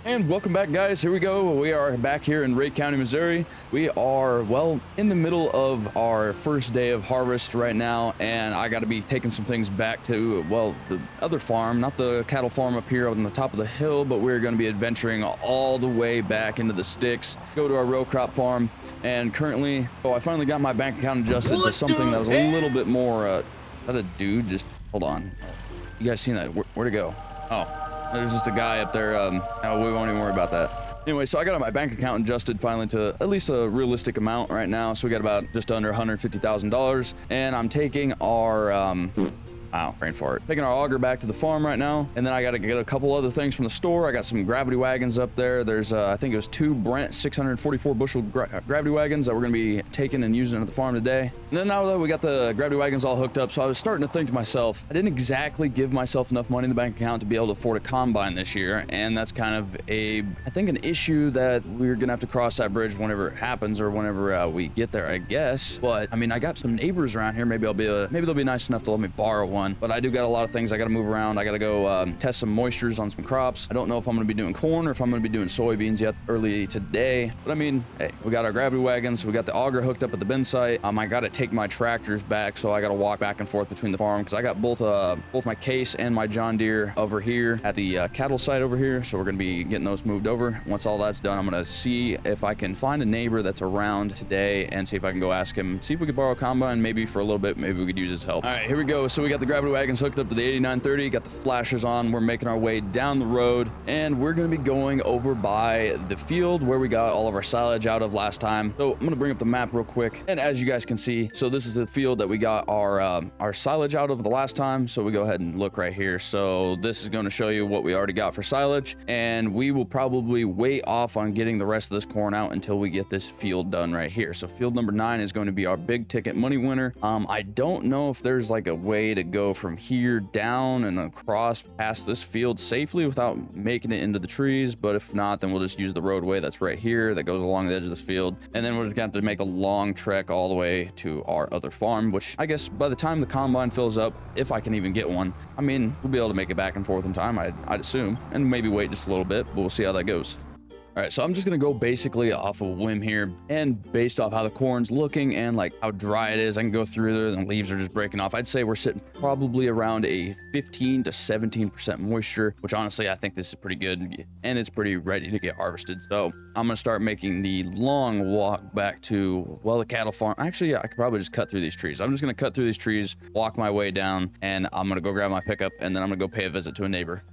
And welcome back, guys. Here we go. We are back here in Ray County, Missouri. We are, well, in the middle of our first day of harvest right now, and I got to be taking some things back to, well, the other farm, not the cattle farm up here on the top of the hill, but we're going to be adventuring all the way back into the sticks, go to our row crop farm, and currently, I finally got my bank account adjusted to something that was a little bit more, is that a dude? Just, hold on. You guys seen that? Where'd it go? Oh. There's just a guy up there. No, we won't even worry about that. Anyway, so I got my bank account adjusted finally to at least a realistic amount right now. So we got about just under $150,000, and I'm taking our wow, brain fart. Taking our auger back to the farm right now, and then I got to get a couple other things from the store. I got some gravity wagons up there. There's, I think it was 2 Brent 644 bushel gravity wagons that we're going to be taking and using at the farm today. And then now that we got the gravity wagons all hooked up, so I was starting to think to myself, I didn't exactly give myself enough money in the bank account to be able to afford a combine this year, and that's kind of I think an issue that we're going to have to cross that bridge whenever it happens or whenever we get there, I guess. But I mean, I got some neighbors around here. Maybe they'll be nice enough to let me borrow one. But I do got a lot of things I got to move around. I got to go test some moistures on some crops. I don't know if I'm going to be doing corn or if I'm going to be doing soybeans yet early today. But I mean, hey, we got our gravity wagons. We got the auger hooked up at the bin site. I got to take my tractors back, so I got to walk back and forth between the farm because I got both my Case and my John Deere over here at the cattle site over here. So we're going to be getting those moved over. Once all that's done, I'm going to see if I can find a neighbor that's around today and see if I can go ask him, see if we could borrow a combine maybe for a little bit. Maybe we could use his help. All right, here we go. So we got the gravity wagons hooked up to the 8930, got the flashers on. We're making our way down the road, and we're going to be going over by the field where we got all of our silage out of last time. So I'm going to bring up the map real quick, and as you guys can see, so this is the field that we got our silage out of the last time. So we go ahead and look right here. So this is going to show you what we already got for silage, and we will probably wait off on getting the rest of this corn out until we get this field done right here. So field number 9 is going to be our big ticket money winner. I don't know if there's like a way to go from here down and across past this field safely without making it into the trees, but if not, then we'll just use the roadway that's right here that goes along the edge of this field, and then we're just gonna have to make a long trek all the way to our other farm, which I guess by the time the combine fills up, if I can even get one, I mean, we'll be able to make it back and forth in time, I'd assume, and maybe wait just a little bit, but we'll see how that goes. All right, so I'm just gonna go basically off of a whim here, and based off how the corn's looking and like how dry it is, I can go through there and the leaves are just breaking off. I'd say we're sitting probably around a 15 to 17% moisture, which honestly I think this is pretty good, and it's pretty ready to get harvested. So I'm gonna start making the long walk back to, well, the cattle farm. Actually, I could probably just cut through these trees. I'm just gonna cut through these trees, walk my way down, and I'm gonna go grab my pickup, and then I'm gonna go pay a visit to a neighbor.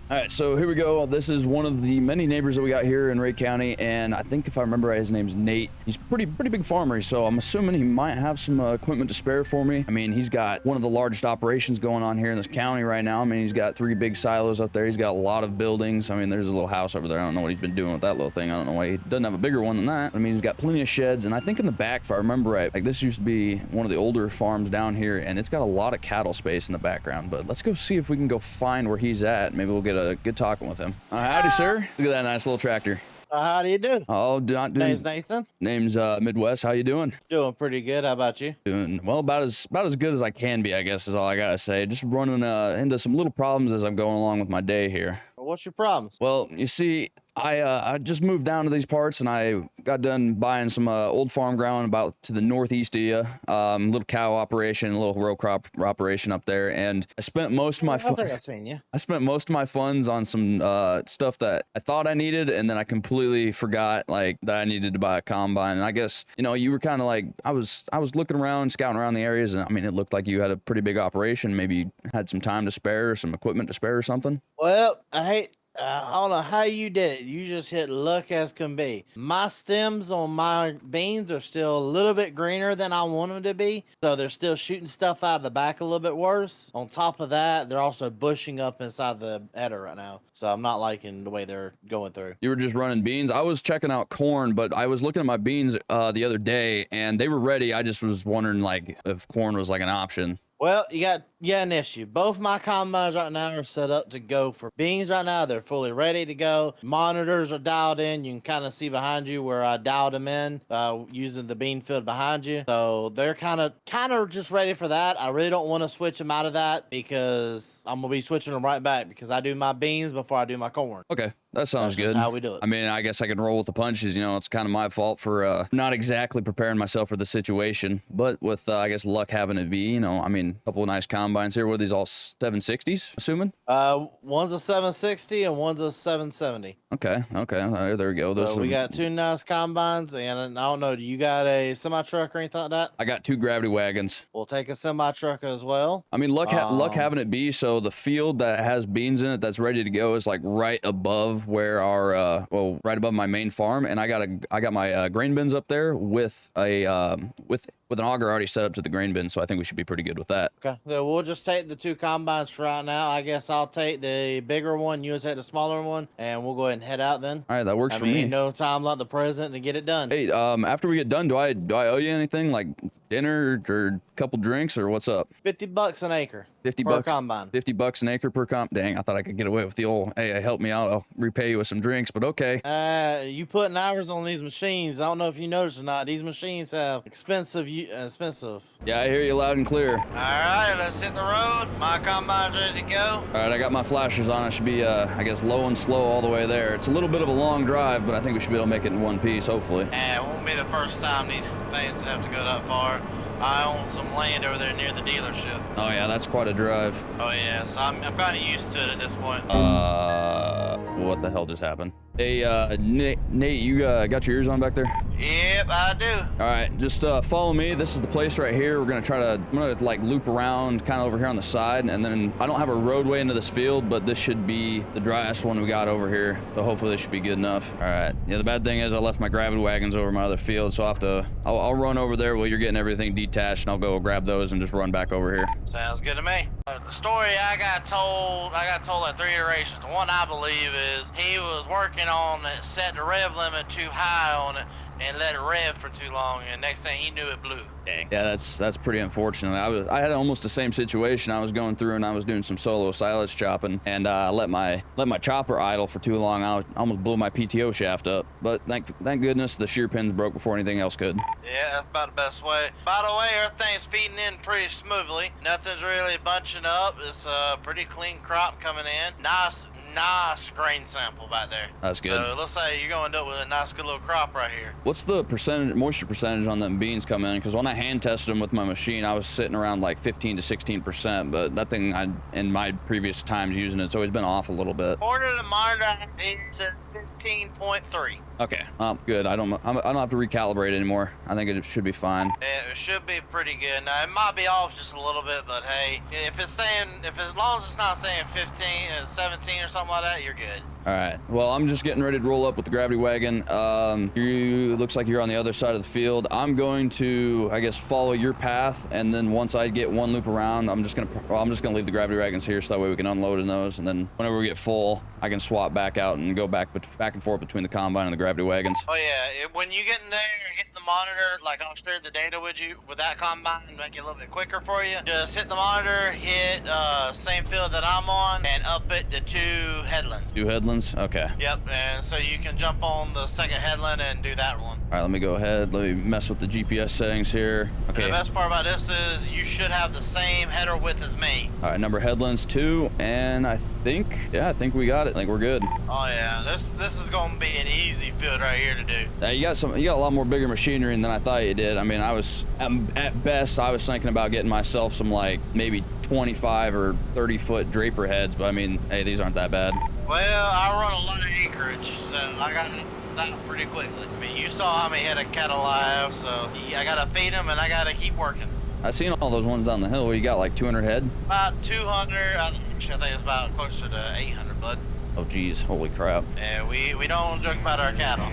All right, so here we go. This is one of the many neighbors that we got here in Ray County, and I think if I remember right, his name's Nate. He's pretty big farmer, so I'm assuming he might have some equipment to spare for me. I mean, he's got one of the largest operations going on here in this county right now. I mean, he's got 3 big silos up there. He's got a lot of buildings. I mean, there's a little house over there. I don't know what he's been doing with that little thing. I don't know why he doesn't have a bigger one than that. I mean, he's got plenty of sheds, and I think in the back, if I remember right, like this used to be one of the older farms down here, and it's got a lot of cattle space in the background. But let's go see if we can go find where he's at. Maybe we'll get a good talking with him. Howdy, sir. Look at that nice little tractor. How do you do? Oh, not doing. Name's Nathan. Name's Midwest. How you doing? Doing pretty good. How about you? Doing well, about as good as I can be, I guess is all I gotta say. Just running into some little problems as I'm going along with my day here. What's your problems? Well, you see, I just moved down to these parts, and I got done buying some old farm ground about to the northeast of you. Little cow operation, a little row crop operation up there, and I spent most of my. I think I've seen you. I spent most of my funds on some stuff that I thought I needed, and then I completely forgot like that I needed to buy a combine. And I guess you were kind of like I was looking around, scouting around the areas, and I mean it looked like you had a pretty big operation. Maybe you had some time to spare, or some equipment to spare, or something. Well, I don't know how you did it. You just hit luck as can be. My stems on my beans are still a little bit greener than I want them to be. So they're still shooting stuff out of the back a little bit worse. On top of that, they're also bushing up inside the header right now. So I'm not liking the way they're going through. You were just running beans. I was checking out corn, but I was looking at my beans the other day, and they were ready. I just was wondering like if corn was like an option. Well, you got an issue. Both my combines right now are set up to go for beans right now. They're fully ready to go. Monitors are dialed in. You can kind of see behind you where I dialed them in using the bean field behind you. So they're kind of just ready for that. I really don't want to switch them out of that because I'm going to be switching them right back because I do my beans before I do my corn. Okay. That sounds That's just good. how we do it. I mean, I guess I can roll with the punches. You know, it's kind of my fault for not exactly preparing myself for the situation. But with, I guess, luck having it be, you know, I mean, a couple of nice combines here. What are these, all 760s, assuming? One's a 760 and one's a 770. Okay. There we go. Those So we got two nice combines, and I don't know, do you got a semi truck or anything like that? I got 2 gravity wagons. We'll take a semi truck as well. I mean, luck having it be so the field that has beans in it that's ready to go is like right above where our right above my main farm, and I got my grain bins up there with a with an auger already set up to the grain bin, so I think we should be pretty good with that. Okay, so we'll just take the 2 combines for right now. I guess I'll take the bigger one, you take the smaller one, and we'll go ahead and head out then. All right, that works for me. No time like the present to get it done. Hey, after we get done, do I owe you anything, like dinner or a couple drinks, or what's up? $50 an acre. 50 per bucks combine. $50 an acre per comp. Dang, I thought I could get away with the old, hey, help me out, I'll repay you with some drinks, but okay. You putting hours on these machines. I don't know if you noticed or not. These machines have expensive. Yeah, I hear you loud and clear. All right, let's hit the road. My combine's ready to go. All right, I got my flashers on. I should be, I guess, low and slow all the way there. It's a little bit of a long drive, but I think we should be able to make it in one piece, hopefully. It won't be the first time these things have to go that far. I own some land over there near the dealership. Oh yeah, that's quite a drive. Oh yeah, so I'm kind of used to it at this point. What the hell just happened? Hey, Nate, you got your ears on back there? Yep, I do. All right, just follow me. This is the place right here. I'm gonna like loop around kind of over here on the side, and then I don't have a roadway into this field, but this should be the driest one we got over here. So hopefully this should be good enough. All right. Yeah, the bad thing is I left my gravity wagons over my other field, so I'll run over there while you're getting everything detached, and I'll go grab those and just run back over here. Sounds good to me. The story I got told like 3 iterations. The one I believe is he was working on it, set the rev limit too high on it, and let it rev for too long, and next thing he knew, it blew. Dang. Yeah, that's pretty unfortunate. I had almost the same situation. I was going through and I was doing some solo silage chopping, and I let my chopper idle for too long. I almost blew my PTO shaft up, but thank goodness the shear pins broke before anything else could. Yeah, that's about the best way. By the way, everything's feeding in pretty smoothly. Nothing's really bunching up. It's a pretty clean crop coming in. Nice grain sample back there. That's good. So it looks like you're going to end up with a nice good little crop right here. What's the moisture percentage on them beans coming in? Because when I hand tested them with my machine, I was sitting around like 15 to 16%, but that thing, in my previous times using it's always been off a little bit. According to the monitor, it's at 15.3. Okay, good. I don't have to recalibrate anymore. I think it should be fine. It should be pretty good. Now it might be off just a little bit, but hey, if as long as it's not saying 15, 17 or something like that, you're good. All right. Well, I'm just getting ready to roll up with the gravity wagon. Looks like you're on the other side of the field. I'm going to, I guess, follow your path, and then once I get one loop around, I'm just gonna leave the gravity wagons here, so that way we can unload in those, and then whenever we get full, I can swap back out and go back and forth between the combine and the gravity wagons. Oh yeah, when you get in there, hit the monitor. Like I'll share the data with you with that combine and make it a little bit quicker for you. Just hit the monitor, hit same field that I'm on, and up it to 2 headlands. 2 headlands. Okay. Yep, and so you can jump on the second headland and do that one. All right, let me go ahead. Let me mess with the GPS settings here. Okay. And the best part about this is you should have the same header width as me. All right, number headlands 2, and I think we got it. I think we're good. Oh yeah, this is gonna be an easy field right here to do. You got a lot more bigger machinery than I thought you did. I mean, at best I was thinking about getting myself some like maybe 25 or 30 foot draper heads, but I mean, hey, these aren't that bad. Well, I run a lot of acreage, so I got it done pretty quickly. I mean, you saw how many head of cattle I have, so I gotta feed them and I gotta keep working. I seen all those ones down the hill. What, you got like 200 head? About 200. I think it's about closer to 800, bud. Oh geez, holy crap. Yeah, we don't joke about our cattle.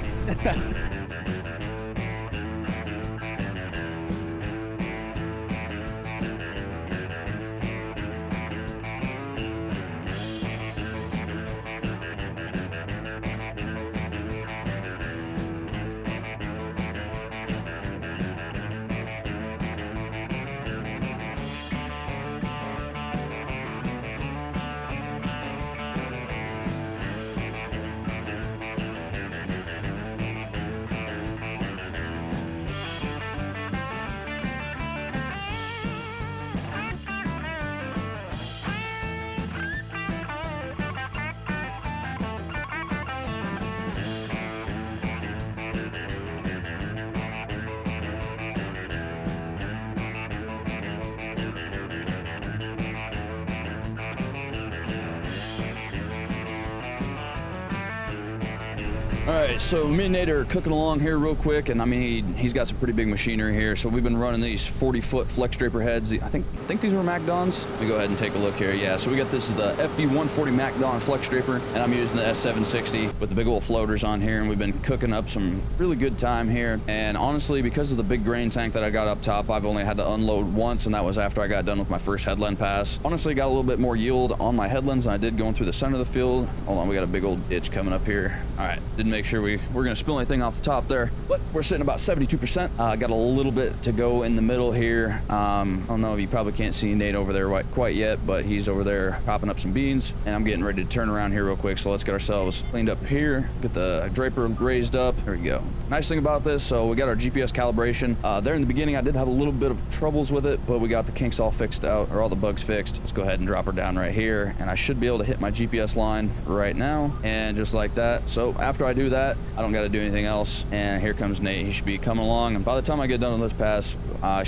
All right, so me and Nate are cooking along here real quick, and I mean, he's got some pretty big machinery here. So we've been running these 40-foot flex draper heads. I think these were MacDons. Let me go ahead and take a look here. Yeah, so we got this is the FD140 MacDon flex draper, and I'm using the S760 with the big old floaters on here, and we've been cooking up some really good time here. And honestly, because of the big grain tank that I got up top, I've only had to unload once, and that was after I got done with my first headland pass. Honestly, got a little bit more yield on my headlands than I did going through the center of the field. Hold on, we got a big old ditch coming up here. All right, didn't make sure we're gonna spill anything off the top there, but we're sitting about 72%. Got a little bit to go in the middle here. I don't know if you probably can't see Nate over there quite yet, but he's over there popping up some beans, and I'm getting ready to turn around here real quick. So let's get ourselves cleaned up here, get the draper raised up. There we go. Nice thing about this, so we got our GPS calibration. There in the beginning, I did have a little bit of troubles with it, but we got the kinks all fixed out, or all the bugs fixed. Let's go ahead and drop her down right here, and I should be able to hit my GPS line right now, and just like that. So after I do that, I don't got to do anything else, and here comes Nate. He should be coming along, and by the time I get done with this pass,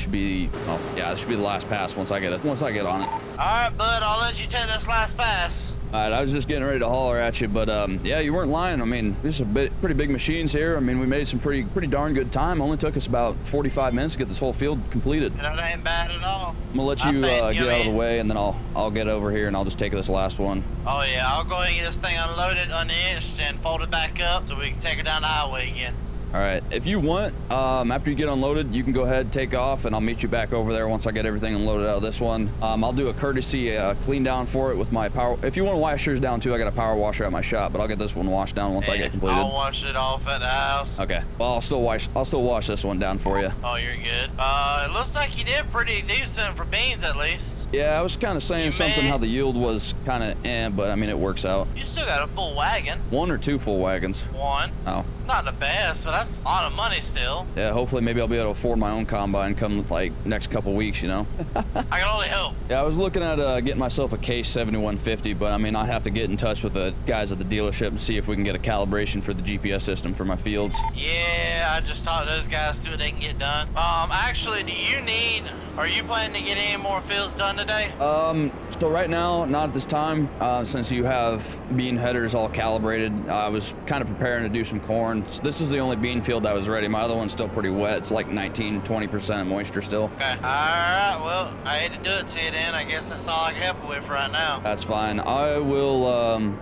should be, oh yeah, this should be the last pass once I get on it. All right, bud, I'll let you take this last pass. All right, I was just getting ready to holler at you, but yeah, you weren't lying. I mean, these are pretty big machines here. I mean, we made some pretty darn good time. Only took us about 45 minutes to get this whole field completed. That ain't bad at all. I'm gonna let you get out of the way, and then I'll get over here and I'll just take this last one. Oh yeah, I'll go ahead and get this thing unloaded, uninched, and fold it back up so we can take it down the highway again. All right, if you want, after you get unloaded, you can go ahead, take off, and I'll meet you back over there once I get everything unloaded out of this one. I'll do a courtesy clean down for it with my power. If you want to wash yours down too, I got a power washer at my shop, but I'll get this one washed down once I get completed. I'll wash it off at the house. Okay, well, I'll still wash this one down for you. Oh, you're good. It looks like you did pretty decent for beans, at least. Yeah, I was kind of saying something how the yield was kind of but I mean, it works out. You still got a full wagon. 1 or 2 full wagons? 1. Oh. Not the best, but that's a lot of money still. Yeah, hopefully maybe I'll be able to afford my own combine come like next couple weeks, you know? I can only hope. Yeah, I was looking at getting myself a Case 7150, but I mean, I have to get in touch with the guys at the dealership and see if we can get a calibration for the GPS system for my fields. Yeah, I just talked to those guys, see what they can get done. Actually, are you planning to get any more fields done today? So right now, not at this time, since you have bean headers all calibrated. I was kind of preparing to do some corn. So this is the only bean field that was ready. My other one's still pretty wet. It's like 19-20% moisture still. Okay. All right. Well, I hate to do it to you then. I guess that's all I can help you with right now. That's fine. I will,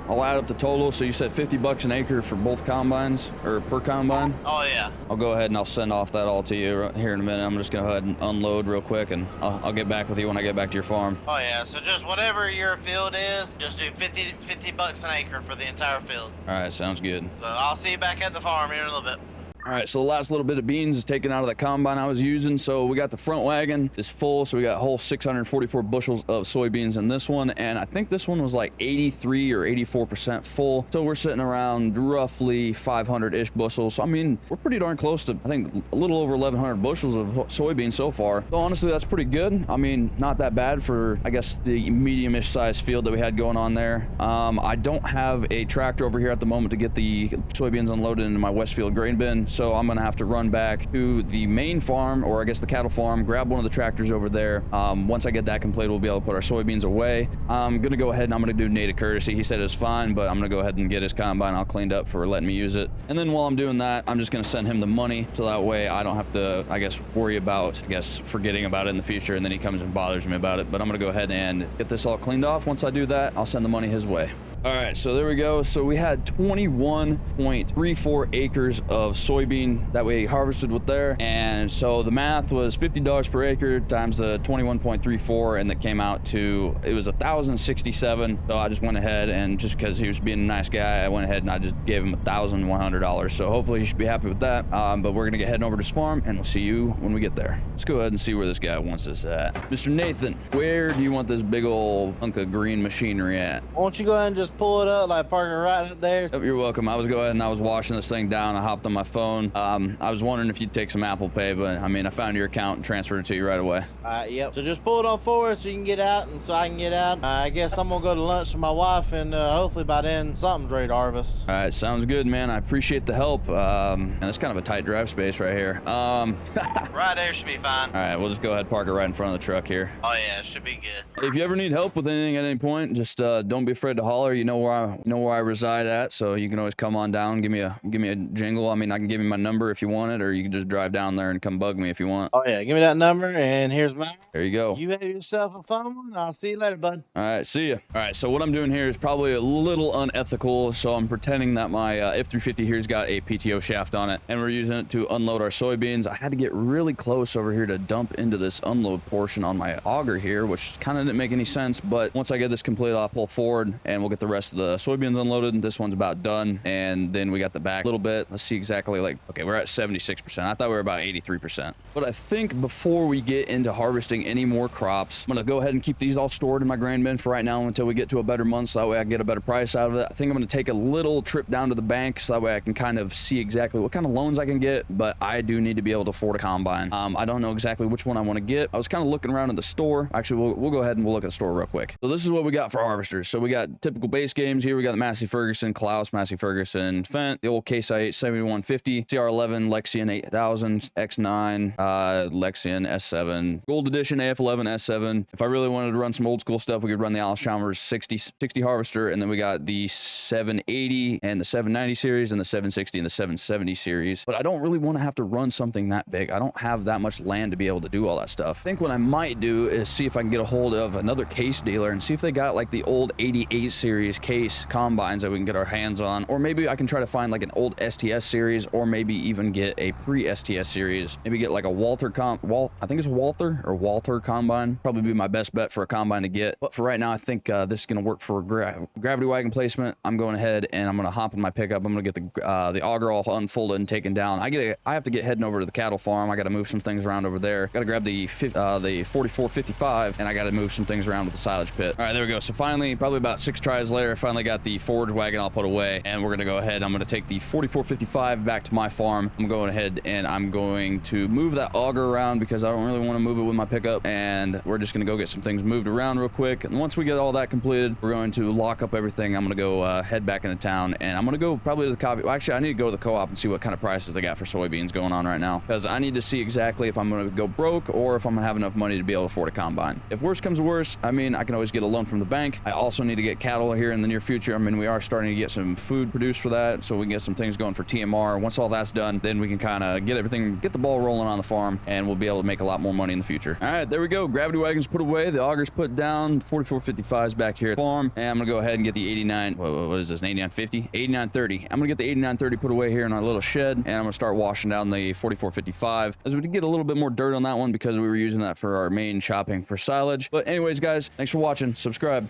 I'll add up the total. So you said $50 an acre for both combines, or per combine? Oh, yeah. I'll go ahead and I'll send off that all to you here in a minute. I'm just going to go ahead and unload real quick, and I'll get back with you when I get back to your farm. Oh, yeah. So just whatever your field is, just do $50 an acre for the entire field. All right. Sounds good. So I'll see you back at the farm here in a little bit. All right, so the last little bit of beans is taken out of the combine I was using. So we got the front wagon is full. So we got whole 644 bushels of soybeans in this one. And I think this one was like 83 or 84% full. So we're sitting around roughly 500-ish bushels. So, I mean, we're pretty darn close to, I think, a little over 1,100 bushels of soybeans so far. So honestly, that's pretty good. I mean, not that bad for, I guess, the medium-ish sized field that we had going on there. I don't have a tractor over here at the moment to get the soybeans unloaded into my Westfield grain bin. So I'm gonna have to run back to the main farm, or I guess the cattle farm, grab one of the tractors over there. Once I get that completed, we'll be able to put our soybeans away. I'm gonna go ahead and I'm gonna do Nate a courtesy. He said it was fine, but I'm gonna go ahead and get his combine all cleaned up for letting me use it. And then while I'm doing that, I'm just gonna send him the money, so that way I don't have to, I guess, worry about, forgetting about it in the future, and then he comes and bothers me about it. But I'm gonna go ahead and get this all cleaned off. Once I do that, I'll send the money his way. All right, so there we go. So we had 21.34 acres of soybean that we harvested with there. And so the math was $50 per acre times the 21.34, and that came out to, it was 1,067. So I just went ahead, and just because he was being a nice guy, I went ahead and I just gave him $1,100. So hopefully he should be happy with that. But we're gonna get heading over to his farm, and we'll see you when we get there. Let's go ahead and see where this guy wants us at. Mr. Nathan, where do you want this big old hunk of green machinery at? Why don't you go ahead and just pull it up, like park it right up there? Yep, you're welcome. I was going and I was washing this thing down. I hopped on my phone. I was wondering if you'd take some Apple Pay, but I mean, I found your account and transferred it to you right away. Yep. So just pull it on forward so you can get out, and so I can get out. I guess I'm gonna go to lunch with my wife, and hopefully by then something's ready to harvest. All right, sounds good, man. I appreciate the help. And it's kind of a tight drive space right here. Right there should be fine. All right, we'll just go ahead and park it right in front of the truck here. Oh yeah, it should be good. If you ever need help with anything at any point, just don't be afraid to holler. you know where I reside at, so you can always come on down, give me a jingle. I mean, I can give you my number if you want it, or you can just drive down there and come bug me if you want. Oh yeah, give me that number, and here's mine. There you go. You have yourself a fun one. I'll see you later, bud. All right, see ya. All right, so what I'm doing here is probably a little unethical, so I'm pretending that my F350 here's got a PTO shaft on it, and we're using it to unload our soybeans. I had to get really close over here to dump into this unload portion on my auger here, which kind of didn't make any sense, but once I get this completed, I'll pull forward, and we'll get the rest of the soybeans unloaded. This one's about done, and then we got the back a little bit. Let's see exactly, like, okay, we're at 76%. I thought we were about 83%. But I think before we get into harvesting any more crops, I'm gonna go ahead and keep these all stored in my grain bin for right now until we get to a better month, so that way I get a better price out of it. I think I'm gonna take a little trip down to the bank so that way I can kind of see exactly what kind of loans I can get, but I do need to be able to afford a combine. I don't know exactly which one I want to get. I was kind of looking around at the store. Actually, we'll go ahead and we'll look at the store real quick. So this is what we got for harvesters. So we got typical base games here. We got the Massey Ferguson, Klaus, Massey Ferguson, Fendt, the old 𝗙𝗂𝗃 7150, CR11, Lexion 8000, X9, Lexion S7, Gold Edition AF11 S7. If I really wanted to run some old school stuff, we could run the 𝗙𝗏𝗏𝗏 60 harvester, and then we got the 780 and the 790 series and the 760 and the 770 series. But I don't really want to have to run something that big. I don't have that much land to be able to do all that stuff. I think what I might do is see if I can get a hold of another case dealer and see if they got like the old 88 series case combines that we can get our hands on, or maybe I can try to find like an old STS series, or maybe even get a pre-STS series. Maybe get like a I think it's Walter combine. Probably be my best bet for a combine to get. But for right now, I think this is going to work for gravity wagon placement. I'm going ahead and I'm going to hop in my pickup. I'm going to get the auger all unfolded and taken down. I have to get heading over to the cattle farm. I got to move some things around over there. Got to grab the 4455, and I got to move some things around with the silage pit. All right, there we go. So finally, probably about 6 tries later, I finally got the forage wagon all put away, and we're going to go ahead. I'm going to take the 4455 back to my farm. I'm going ahead and I'm going to move that auger around because I don't really want to move it with my pickup, and we're just going to go get some things moved around real quick. And once we get all that completed, we're going to lock up everything. I'm going to go head back into town, and I'm going to go probably to the coffee. Well, actually, I need to go to the co-op and see what kind of prices they got for soybeans going on right now, because I need to see exactly if I'm going to go broke or if I'm going to have enough money to be able to afford a combine. If worse comes to worse, I mean, I can always get a loan from the bank. I also need to get cattle here in the near future. I mean, we are starting to get some food produced for that, so we can get some things going for TMR. Once all that's done, then we can kind of get the ball rolling on the farm, and we'll be able to make a lot more money in the future. All right, there we go. Gravity wagon's put away. The auger's put down. 4455's back here at the farm, and I'm going to go ahead and get the 89. What is this, an 8950? 8930. I'm going to get the 8930 put away here in our little shed, and I'm going to start washing down the 4455, as we did get a little bit more dirt on that one because we were using that for our main chopping for silage. But anyways, guys, thanks for watching. Subscribe.